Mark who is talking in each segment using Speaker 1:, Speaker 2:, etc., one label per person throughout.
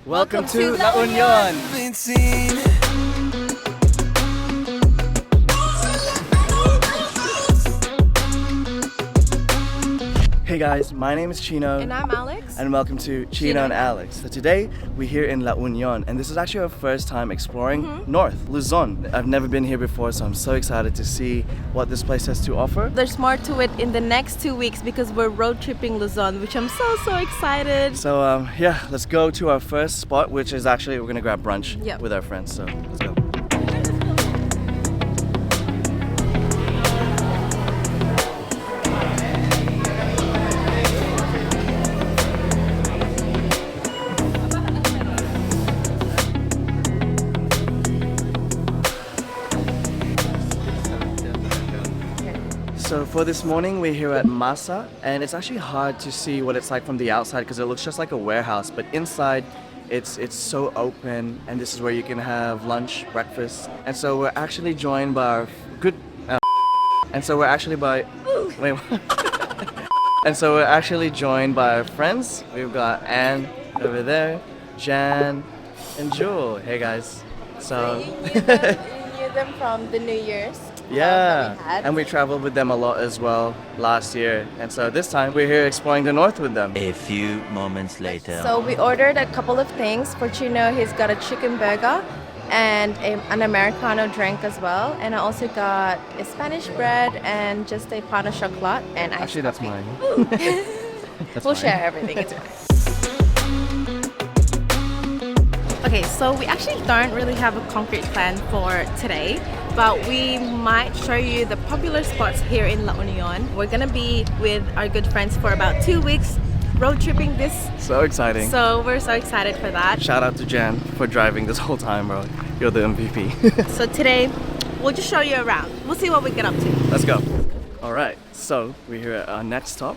Speaker 1: Welcome to La Union. Hey guys, my name is Cheno.
Speaker 2: And I'm Alex.
Speaker 1: And welcome to Cheno and Alex. So today we're here in La Union, and this is actually our first time exploring North, Luzon. I've never been here before, so I'm so excited to see what this place has to offer.
Speaker 2: There's more to it in the next 2 weeks because we're road tripping Luzon, which I'm so excited.
Speaker 1: So yeah, let's go to our first spot, which is actually we're gonna grab brunch with our friends. So let's go. So for this morning, we're here at Masa, and it's actually hard to see what it's like from the outside because it looks just like a warehouse, but inside it's so open, and this is where you can have lunch, breakfast. And so we're actually joined by our and so we're actually joined by our friends. We've got Anne over there, Jan, and Jewel. Hey guys. So
Speaker 2: you knew them from the New Year's.
Speaker 1: Yeah, and we traveled with them a lot as well last year, and so this time we're here exploring the north with them.
Speaker 3: A few moments later.
Speaker 2: So we ordered a couple of things. For Cheno, he's got a chicken burger and an Americano drink as well, and I also got a Spanish bread and just a pan of chocolate and ice
Speaker 1: Actually, that's
Speaker 2: coffee.
Speaker 1: mine.
Speaker 2: We'll share everything. It's fine. Okay, so we actually don't really have a concrete plan for today, but we might show you the popular spots here in La Union. We're gonna be with our good friends for about 2 weeks, road tripping this.
Speaker 1: So exciting.
Speaker 2: So we're so excited for that.
Speaker 1: Shout out to Jan for driving this whole time, bro. You're the MVP.
Speaker 2: So today, we'll just show you around. We'll see what we get up to.
Speaker 1: Let's go. All right, so we're here at our next stop,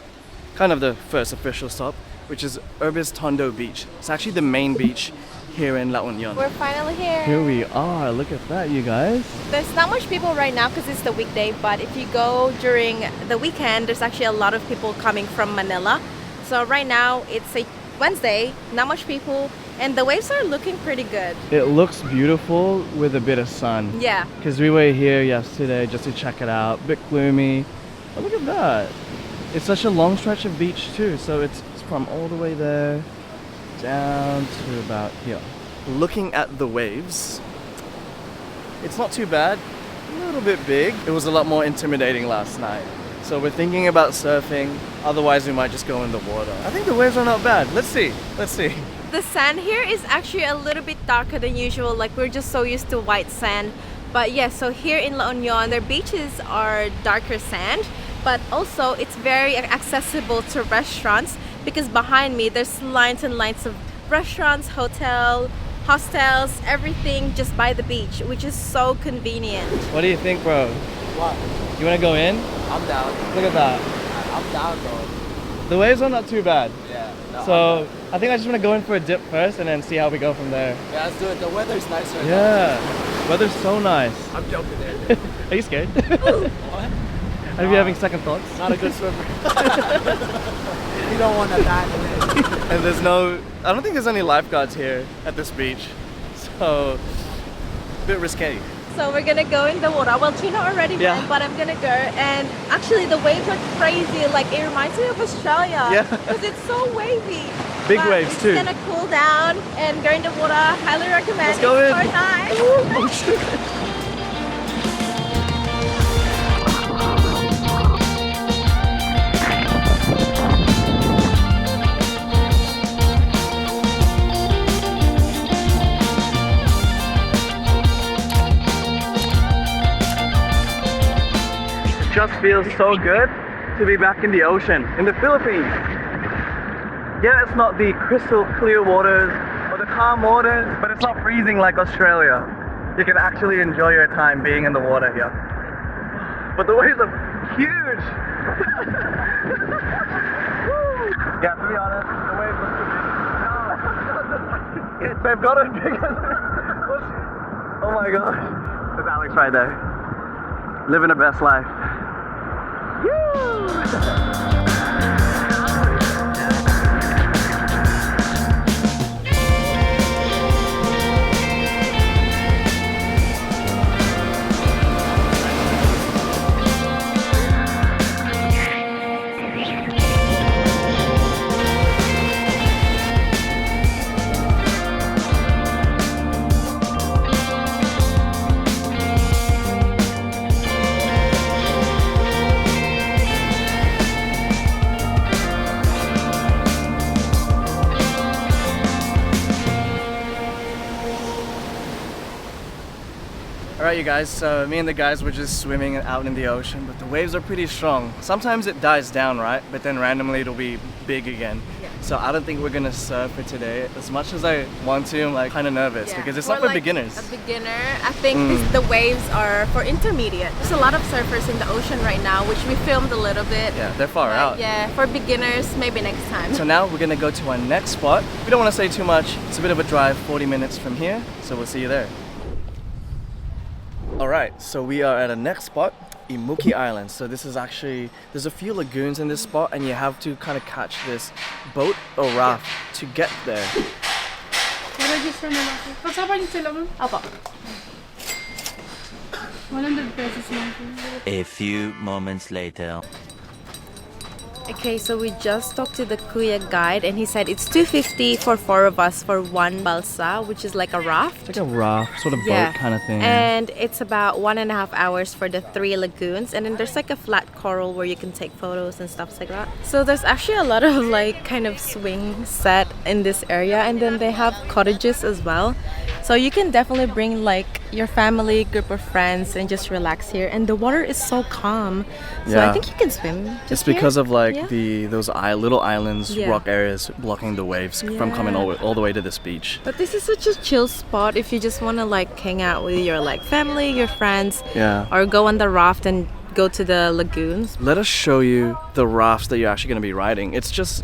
Speaker 1: kind of the first official stop, which is Urbis Tondo Beach. It's actually the main beach here in La Union.
Speaker 2: We're finally here.
Speaker 1: Here we are. Look at that, you guys.
Speaker 2: There's not much people right now because it's the weekday, but if you go during the weekend, there's actually a lot of people coming from Manila. So right now it's a Wednesday, not much people, and the waves are looking pretty good.
Speaker 1: It looks beautiful with a bit of sun.
Speaker 2: Yeah.
Speaker 1: Because we were here yesterday just to check it out. Bit gloomy. But look at that. It's such a long stretch of beach too. So it's from all the way there down to about here. Looking at the waves, it's not too bad. A little bit big. It was a lot more intimidating last night. So we're thinking about surfing. Otherwise we might just go in the water. I think the waves are not bad. Let's see. Let's see.
Speaker 2: The sand here is actually a little bit darker than usual. Like, we're just so used to white sand. But yeah, so here in La Union, their beaches are darker sand, but also it's very accessible to restaurants because behind me there's lines and lines of restaurants, hostels, everything just by the beach, which is so convenient.
Speaker 1: What do you think, bro?
Speaker 4: What?
Speaker 1: You want to go in?
Speaker 4: I'm down.
Speaker 1: Look at that.
Speaker 4: I'm down, bro.
Speaker 1: The waves are not too bad.
Speaker 4: Yeah. No,
Speaker 1: So I think I just want to go in for a dip first and then see how we go from there.
Speaker 4: yeah, let's do it. The weather's nice right now.
Speaker 1: Yeah, weather's so nice.
Speaker 4: I'm joking.
Speaker 1: Are you scared?
Speaker 4: What?
Speaker 1: Are you having second thoughts?
Speaker 4: Not a good swimmer. You don't want to die today.
Speaker 1: And there's I don't think there's any lifeguards here at this beach. So, a bit risque.
Speaker 2: So we're gonna go in the water. Well, Cheno already went, but I'm gonna go. And actually the waves are crazy. Like, it reminds me of Australia.
Speaker 1: Yeah.
Speaker 2: Because it's so wavy.
Speaker 1: Big
Speaker 2: But
Speaker 1: waves too.
Speaker 2: It's gonna cool down and go in the water. Highly recommend.
Speaker 1: Let's go in.
Speaker 2: It's so nice.
Speaker 1: Oh shit. Just feels so good to be back in the ocean in the Philippines. Yeah, it's not the crystal clear waters or the calm waters, but it's not freezing like Australia. You can actually enjoy your time being in the water here. But the waves are huge. Yeah, to be honest, the waves are too big. They've got it bigger. Oh my gosh. There's Alex right there. Living the best life. Alright you guys, so me and the guys were just swimming out in the ocean, but the waves are pretty strong. Sometimes it dies down, right? But then randomly it'll be big again.
Speaker 2: Yeah.
Speaker 1: So I don't think we're gonna surf for today. As much as I want to, I'm like kind of nervous because it's not for
Speaker 2: like
Speaker 1: beginners.
Speaker 2: A beginner, I think the waves are for intermediate. There's a lot of surfers in the ocean right now, which we filmed a little bit.
Speaker 1: Yeah, they're far
Speaker 2: But
Speaker 1: out.
Speaker 2: yeah, for beginners, maybe next time.
Speaker 1: So now we're gonna go to our next spot. We don't want to say too much. It's a bit of a drive, 40 minutes from here. So we'll see you there. Alright, so we are at a next spot, Imuki Island. So this is actually, there's a few lagoons in this spot and you have to kind of catch this boat or raft to get there.
Speaker 5: Register na natin. Kasama niyo sila mo?
Speaker 2: Opo.
Speaker 5: 100 pesos lang po.
Speaker 3: A few moments later.
Speaker 2: Okay, so we just talked to the Kuya guide and he said it's $250 for 4 of us for one balsa, which is like a raft.
Speaker 1: Like a raft, sort of
Speaker 2: Yeah.
Speaker 1: boat kind of thing.
Speaker 2: And it's about 1.5 hours for the 3 lagoons, and then there's like a flat coral where you can take photos and stuff like that. So there's actually a lot of like kind of swing set in this area, and then they have cottages as well. So you can definitely bring like your family, group of friends, and just relax here. And the water is so calm, so
Speaker 1: Yeah.
Speaker 2: I think you can swim.
Speaker 1: It's
Speaker 2: just here.
Speaker 1: because of like
Speaker 2: Yeah.
Speaker 1: those little islands,
Speaker 2: Yeah.
Speaker 1: rock areas blocking the waves from coming
Speaker 2: Yeah.
Speaker 1: all the way to this beach.
Speaker 2: But this is such a chill spot if you just want to like hang out with your like family, your friends,
Speaker 1: Yeah.
Speaker 2: or go on the raft and go to the lagoons.
Speaker 1: Let us show you the rafts that you're actually going to be riding. It's just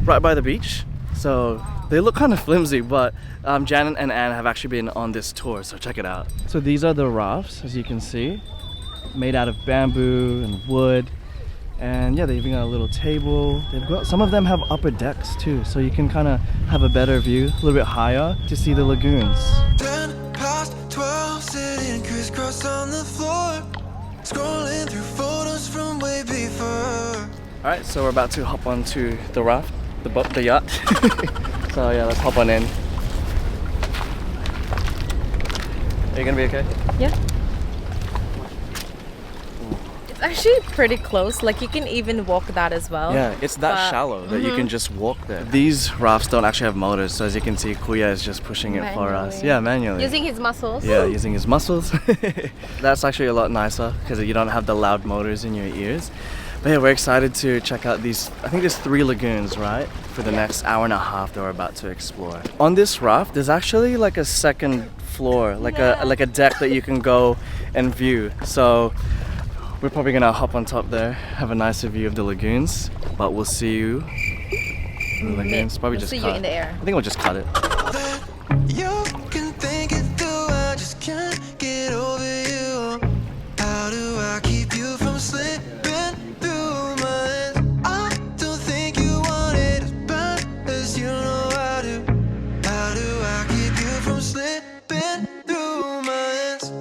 Speaker 1: right by the beach. So they look kind of flimsy, but Janet and Anne have actually been on this tour, so check it out. So these are the rafts, as you can see, made out of bamboo and wood. And yeah, they even got a little table. They've got, some of them have upper decks too, so you can kind of have a better view, a little bit higher to see the lagoons.
Speaker 6: 10 past 12, sitting crisscross on the floor, scrolling through photos from way before.
Speaker 1: All right, so we're about to hop onto the raft, the boat, the yacht. So yeah, let's hop on in. Are you gonna be okay?
Speaker 2: Yeah. It's actually pretty close. Like you can even walk that as well.
Speaker 1: Yeah, it's that
Speaker 2: But-
Speaker 1: shallow that you can just walk there. These rafts don't actually have motors, so as you can see, Kuya is just pushing it for us.
Speaker 2: Manually.
Speaker 1: Yeah, manually.
Speaker 2: Using his muscles.
Speaker 1: Yeah, using his muscles. That's actually a lot nicer because you don't have the loud motors in your ears. But yeah, we're excited to check out these, I think there's 3 lagoons, right? For the next hour and a half that we're about to explore. On this raft, there's actually like a second floor, like a deck that you can go and view. So we're probably gonna hop on top there, have a nicer view of the lagoons, but we'll see you in the lagoons. Probably
Speaker 2: We'll
Speaker 1: just
Speaker 2: see
Speaker 1: cut.
Speaker 2: you in the air.
Speaker 1: I think we'll just cut it.
Speaker 6: That you can think it through, I just can't get over you. How do I keep you from slipping through my hands? I don't think you want it as bad as you know I do. How do I keep you from slipping through my hands?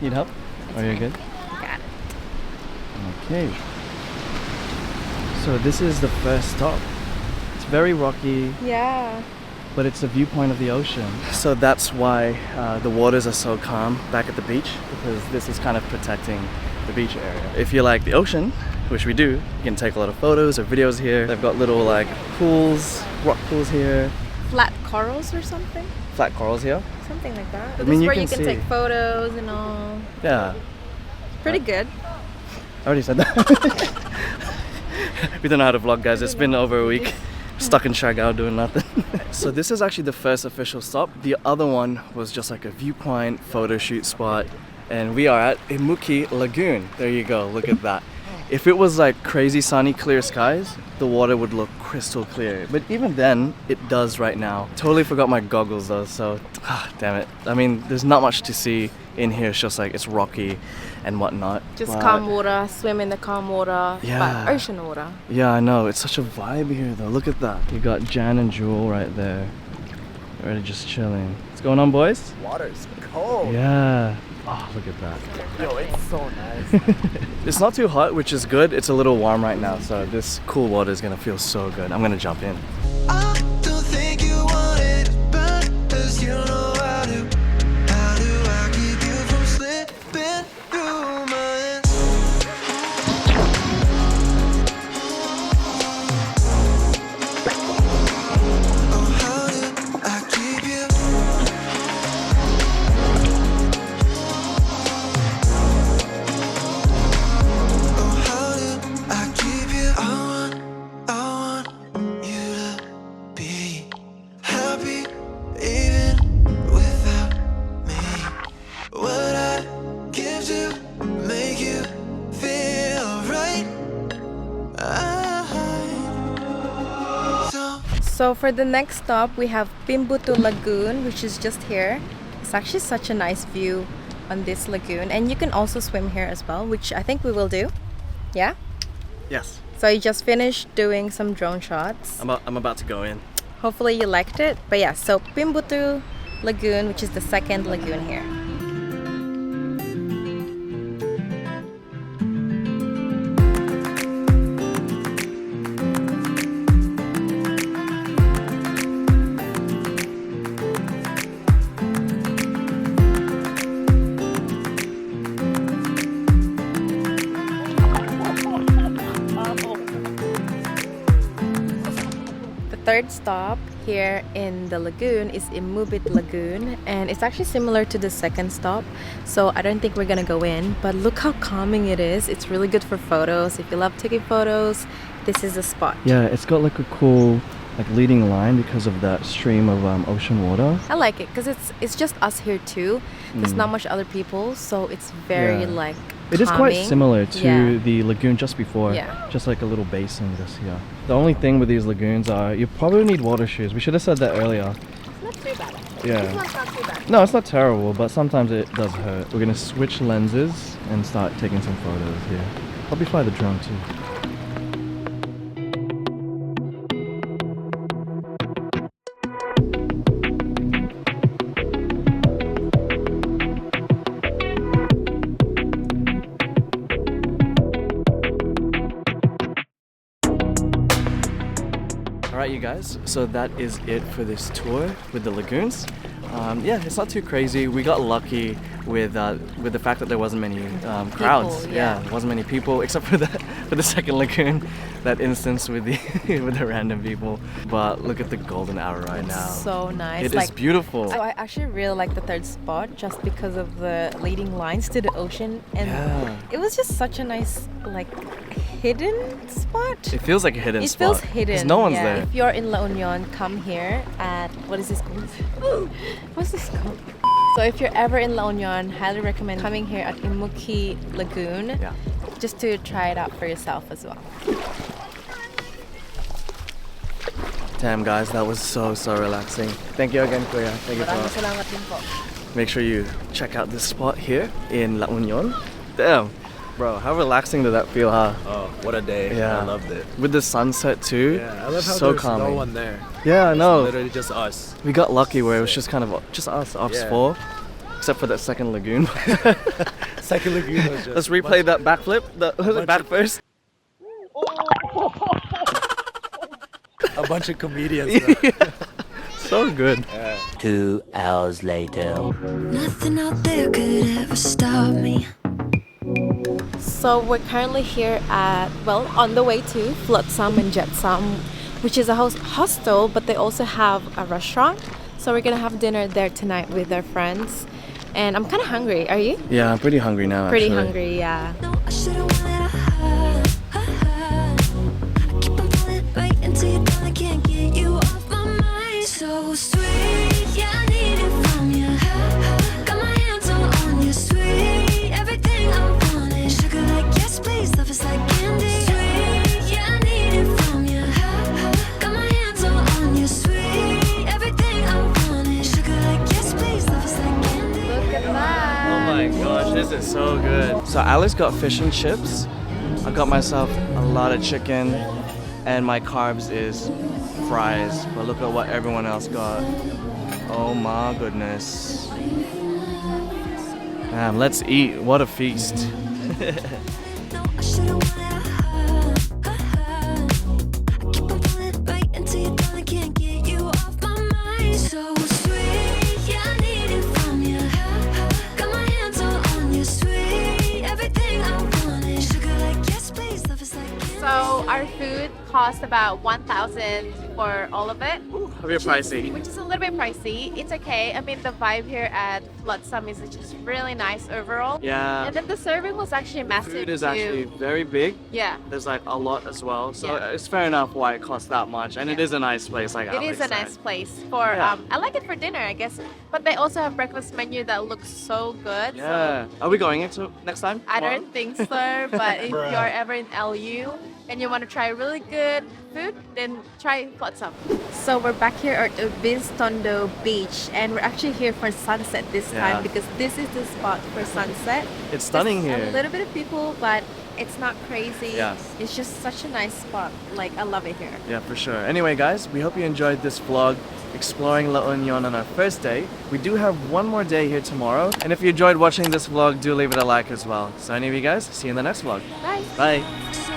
Speaker 1: Need help? Are you good?
Speaker 2: Got it.
Speaker 1: Okay. So this is the first stop. It's very rocky,
Speaker 2: Yeah.
Speaker 1: but it's a viewpoint of the ocean. So that's why the waters are so calm back at the beach, because this is kind of protecting the beach area. If you like the ocean, which we do, you can take a lot of photos or videos here. They've got little like pools, rock pools here,
Speaker 2: Flat corals or something?
Speaker 1: flat corals here.
Speaker 2: Something like that.
Speaker 1: I
Speaker 2: This
Speaker 1: mean,
Speaker 2: is
Speaker 1: you
Speaker 2: where
Speaker 1: can
Speaker 2: you can
Speaker 1: see.
Speaker 2: take photos and all.
Speaker 1: Yeah,
Speaker 2: Pretty good.
Speaker 1: I already said that. We don't know how to vlog, guys. It's been over a week. Stuck in Siargao doing nothing. So this is actually the first official stop. The other one was just like a viewpoint photo shoot spot, and we are at Imuki Lagoon. There you go, look at that. If it was like crazy sunny clear skies, the water would look crystal clear, but even then it does right now. Totally forgot my goggles though, so damn it. I mean, there's not much to see in here. It's just like it's rocky and whatnot.
Speaker 2: Just
Speaker 1: but-
Speaker 2: calm water, swim in the calm water,
Speaker 1: Yeah.
Speaker 2: but ocean water.
Speaker 1: Yeah, I know. It's such a vibe here, though. Look at that. You got Jan and Jewel right there. Already just chilling. What's going on, boys?
Speaker 4: Water's cold.
Speaker 1: Yeah. Oh, look at that.
Speaker 4: Yo, it's so nice.
Speaker 1: It's not too hot, which is good. It's a little warm right now, so this cool water is gonna feel so good. I'm gonna jump in.
Speaker 6: I don't think you want it as bad as you know I do. How do I keep you from slipping through my hands?
Speaker 2: So for the next stop, we have Pimbutu Lagoon, which is just here. It's actually such a nice view on this lagoon, and you can also swim here as well, which I think we will do. Yeah?
Speaker 1: Yes.
Speaker 2: So you just finished doing some drone shots.
Speaker 1: I'm about to go in.
Speaker 2: Hopefully you liked it. But yeah, so Pimbutu Lagoon, which is the second lagoon here. Third stop here in the lagoon is Imubit Lagoon, and it's actually similar to the second stop, so I don't think we're gonna go in, but look how calming it is. It's really good for photos. If you love taking photos, this is the spot.
Speaker 1: Yeah, it's got like a cool like leading line because of that stream of ocean water.
Speaker 2: I like it because it's just us here too. There's not much other people, so it's very
Speaker 1: Yeah.
Speaker 2: like
Speaker 1: It is quite
Speaker 2: calming.
Speaker 1: similar to
Speaker 2: Yeah.
Speaker 1: the lagoon just before.
Speaker 2: Yeah.
Speaker 1: Just like a little basin just here. The only thing with these lagoons are you probably need water shoes. We should have said that earlier.
Speaker 2: It's not too bad actually.
Speaker 1: Yeah.
Speaker 2: This one's not too bad.
Speaker 1: No, it's not terrible, but sometimes it does hurt. We're gonna switch lenses and start taking some photos here. Probably fly the drone too. Alright you guys, so that is it for this tour with the lagoons. Yeah, it's not too crazy. We got lucky with the fact that there wasn't many crowds.
Speaker 2: People, yeah.
Speaker 1: There wasn't many people except for the second lagoon, that instance with the with the random people. But look at the golden hour right now.
Speaker 2: So nice.
Speaker 1: It is beautiful.
Speaker 2: So I actually really like the third spot just because of the leading lines to the ocean, and
Speaker 1: Yeah.
Speaker 2: it was just such a nice like hidden spot.
Speaker 1: It feels like a hidden
Speaker 2: It
Speaker 1: spot.
Speaker 2: feels hidden.
Speaker 1: 'Cause no one's
Speaker 2: yeah.
Speaker 1: there.
Speaker 2: If you're in La Union, come here at what is this called? What's this called? So if you're ever in La Union, highly recommend coming here at Imuki Lagoon,
Speaker 1: Yeah.
Speaker 2: just to try it out for yourself as well.
Speaker 1: Damn guys, that was so relaxing. Thank you again, Kuya. Thank you
Speaker 2: Maraming
Speaker 1: for.
Speaker 2: salamat din po.
Speaker 1: Make sure you check out this spot here in La Union. Damn, bro, how relaxing did that feel, huh?
Speaker 4: Oh, what a day.
Speaker 1: Yeah.
Speaker 4: I loved it.
Speaker 1: With the sunset too.
Speaker 4: Yeah, I love how
Speaker 1: so
Speaker 4: there's
Speaker 1: calming.
Speaker 4: no one there.
Speaker 1: Yeah, I know.
Speaker 4: Literally just us.
Speaker 1: We got lucky where it was just kind of just us,
Speaker 4: Yeah.
Speaker 1: four, except for that second lagoon.
Speaker 4: Second lagoon was just
Speaker 1: Let's replay that backflip.
Speaker 4: bunch
Speaker 1: Back
Speaker 4: of-
Speaker 1: first.
Speaker 4: a bunch of comedians. Bro.
Speaker 1: So good.
Speaker 3: 2 hours later.
Speaker 6: Nothing out there could ever stop me.
Speaker 2: So we're currently here at, well, on the way to Flotsam and Jetsam, which is a hostel, but they also have a restaurant. So we're gonna have dinner there tonight with our friends. And I'm kind of hungry. Are you?
Speaker 1: Yeah, I'm pretty hungry now.
Speaker 2: Pretty
Speaker 1: actually.
Speaker 2: hungry, yeah.
Speaker 6: No, I should've wanted a high. I keep on falling right into your thought. I can't get you off my mind. So sweet, yeah, I need it from you. Got my hands all on you, sweet. Everything I wanted. Sugar like yes, please. Love is like candy. Sweet, yeah, I need it from you. Got my hands all on you, sweet. Everything I wanted. Sugar like yes, please. Love is like candy.
Speaker 2: Look at that.
Speaker 1: Oh my gosh, this is so good. So Alex got fish and chips. I got myself a lot of chicken, and my carbs is fries. But look at what everyone else got. Oh my goodness. Damn, let's eat. What a feast.
Speaker 6: No, I should've wanted a high. I keep on falling right into your thought. I can't get you off my mind. So sweet, yeah, I need it from you. Got my hands all on you, sweet. Everything I wanted. Sugar like yes, please. Love is like candy.
Speaker 2: So our food cost about 1,000 for all of it.
Speaker 1: A bit pricey.
Speaker 2: Which is a little bit pricey. It's okay. I mean, the vibe here at Flotsam is just really nice overall.
Speaker 1: Yeah.
Speaker 2: And then the serving was actually massive
Speaker 1: Food is
Speaker 2: too.
Speaker 1: actually very big.
Speaker 2: Yeah.
Speaker 1: There's like a lot as well, so
Speaker 2: Yeah.
Speaker 1: it's fair enough why it costs that much, and it is a nice place. Like
Speaker 2: It
Speaker 1: Alex
Speaker 2: is a
Speaker 1: said.
Speaker 2: nice place for
Speaker 1: Yeah.
Speaker 2: I like it for dinner, I guess. But they also have breakfast menu that looks so good. So
Speaker 1: Yeah. Are we going into next time?
Speaker 2: I
Speaker 1: Tomorrow?
Speaker 2: don't think so, but if you're ever in LU and you want want to try really good food, then try Flotsam. So we're back here at Vinstondo Beach, and we're actually here for sunset this
Speaker 1: Yeah.
Speaker 2: time because this is the spot for sunset.
Speaker 1: It's stunning
Speaker 2: There's
Speaker 1: here.
Speaker 2: a little bit of people, but it's not crazy.
Speaker 1: Yes.
Speaker 2: It's just such a nice spot. Like, I love it here.
Speaker 1: Yeah, for sure. Anyway, guys, we hope you enjoyed this vlog exploring La Union on our first day. We do have one more day here tomorrow. And if you enjoyed watching this vlog, do leave it a like as well. So anyway, guys, see you in the next vlog.
Speaker 2: Bye.
Speaker 1: Bye.